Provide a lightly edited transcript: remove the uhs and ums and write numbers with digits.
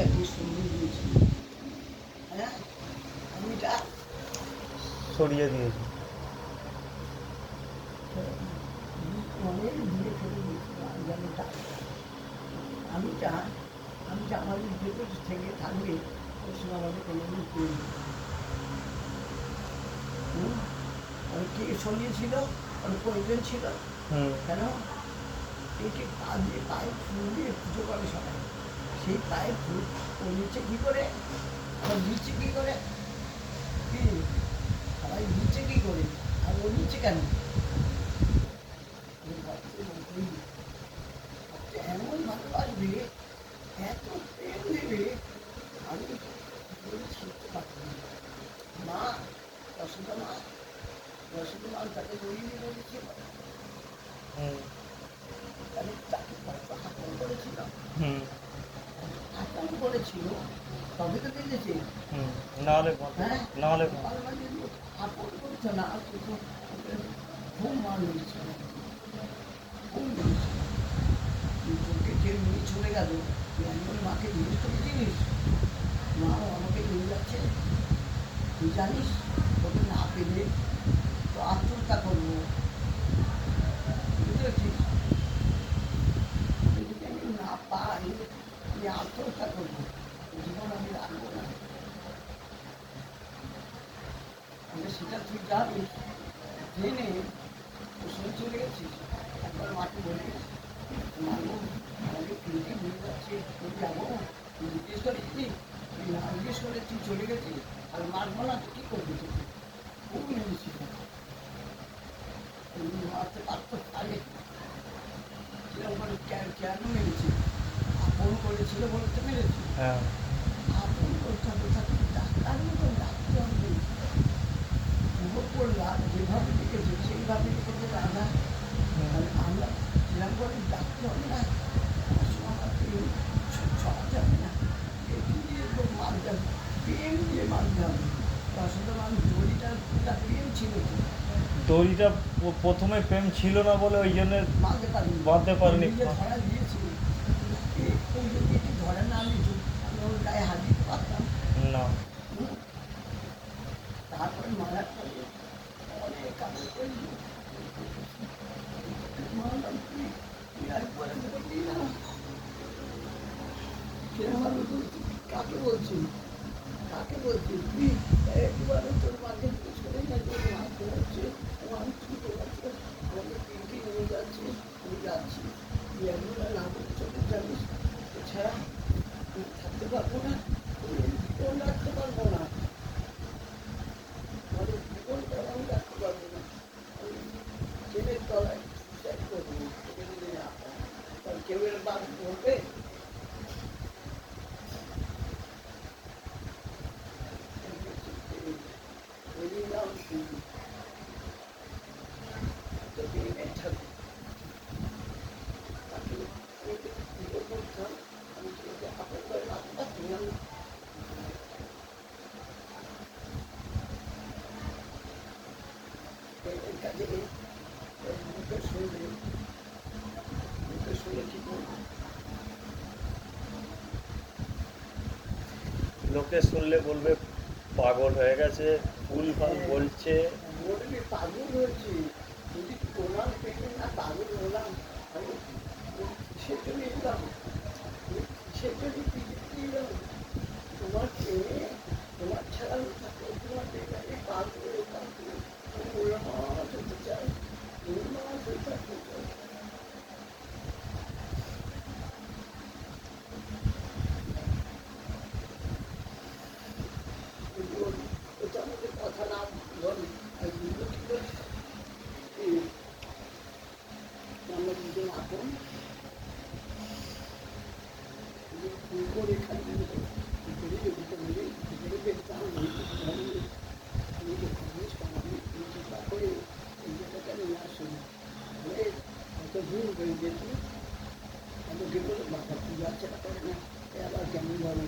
আমিটা কি সুন্দর দিয়েছি, হ্যাঁ আমিটা সরিয়ে দিয়েছি। অনেক দিয়ে ফেলে দিয়েছিলাম যেমনটা আমিটা আমিটা আমাদের ভেতর থেকে থাকবে ওই সময় আমাদের কোনোদিন করবে। কে সরিয়েছিল, ওর প্রয়োজন ছিল কেন? একে পা দিয়ে পায়ে ফুল দিয়ে পুজো করে সবাই, সেই পায়ে ফুল ও নিচে কী করে, আর নিচে কী করে, কি সবাই নিচে কী করে আর ও নিচে কেন? এমন ভালোবাসবে, এত প্রেম দেবে, আমি বলে শিখতে পারতাম না। মা বসন্ত মা, বসন্ত মা তাকে বলিনি বলেছিল, তাহলে তাকে কত আপন করেছিল, আপন করেছিল তবে তো বেঁধেছে। নাহলে হ্যাঁ নাহলে আপন করছে না, খুব মান হয়েছিল, খুব হয়েছিল। তোকে যে নিয়ে চলে গেল, এমন মাকে জিজ্ঞেস করে জিনিস, মা আমাকে নিয়ে যাচ্ছে, তুই জানিস তোকে না পেলে তো আত্মহত্যা করবো, বুঝতে পারছিস? যদি আমি না পাই আমি আত্মহত্যা করবো, জীবন আমি রাখবো না। আমি সেটা তুই জানিস, জেনে শুনে চলে গেছিস। একবার মাকে বলে মাগো আমাকে ফিরকে নিয়ে যাচ্ছে, তুই যাবো, তুই জিজ্ঞেস করেছি, তুই না জিজ্ঞেস করে তুই চলে গেছিস, আর মারবো না তুই কী করবি? তুই খুব মেরেছিল, মারতে পারতো আগে কিরকম করে কেন মেরেছি, আপন করেছিল বলতে মেরেছি। আপন করতে হবে, তাকে ডাক্তার মতো ডাকতে হবে। পূর্বপল্লা যেভাবে লিখেছে সেইভাবে লিখেছে রাধা, আমরা সেরকম করে ডাকতে হবে না, আমাকে ছড়া যাবে না, এটি দিয়ে তো মানতে হবে, প্রেম দিয়ে মানতে হবে। আসলে মানুষ দড়িটা প্রেম ছিল তো, দড়িটা প্রথমে প্রেম ছিল না বলে ওই জন্য বাঁধতে পারিনি। ধরা দিয়েছি, যদি এটি ধরে না আমি ওর গায়ে হাত দিতে পারতাম না। তারপরে মারার পরে অনেক কাজ করি, কাকে বলছি, কাকে বলছি, তুই একবারে তোর মাকে জিজ্ঞেস করে না যে মাকে হচ্ছে আমি কি বলছে, আমাকে পিঙ্কি নিয়ে যাচ্ছে, আমি যাচ্ছি, তুই একবার না বলে চলে যাবিস, এছাড়া থাকতে পারবো না, জীবন রাখতে পারবো না, আমাদের জীবনটা আমি রাখতে পারবো না, ছেলের তলায় সুইসাইড করবো, কেউ এর বাদ বলবে? লোকে শুনলে বলবে পাগল হয়ে গেছে, ভুল ভাল বলছে। বলবি পাগল হয়েছে, যদি তোমার পেটে না পাগল হলাম, আমি সেটা নিলাম, সেটা নিলাম, তোমার পেয়ে তোমার ছাড়া থাকলে তোমার পেয়ে পাগল হতাম, মাছ হতে চাই, মাছ হয়ে থাকতে চাই। ওটা আমাদের কথা না বলি, আমরা দুজন আপন করে এখানে দেখতাম করে এই জায়গাটা নিয়ে আসুন, কত ভুল হয়ে গেছি, আমাকে বলে বাবা পূজা ছেড়া করে না, আবার কেমন ভাবে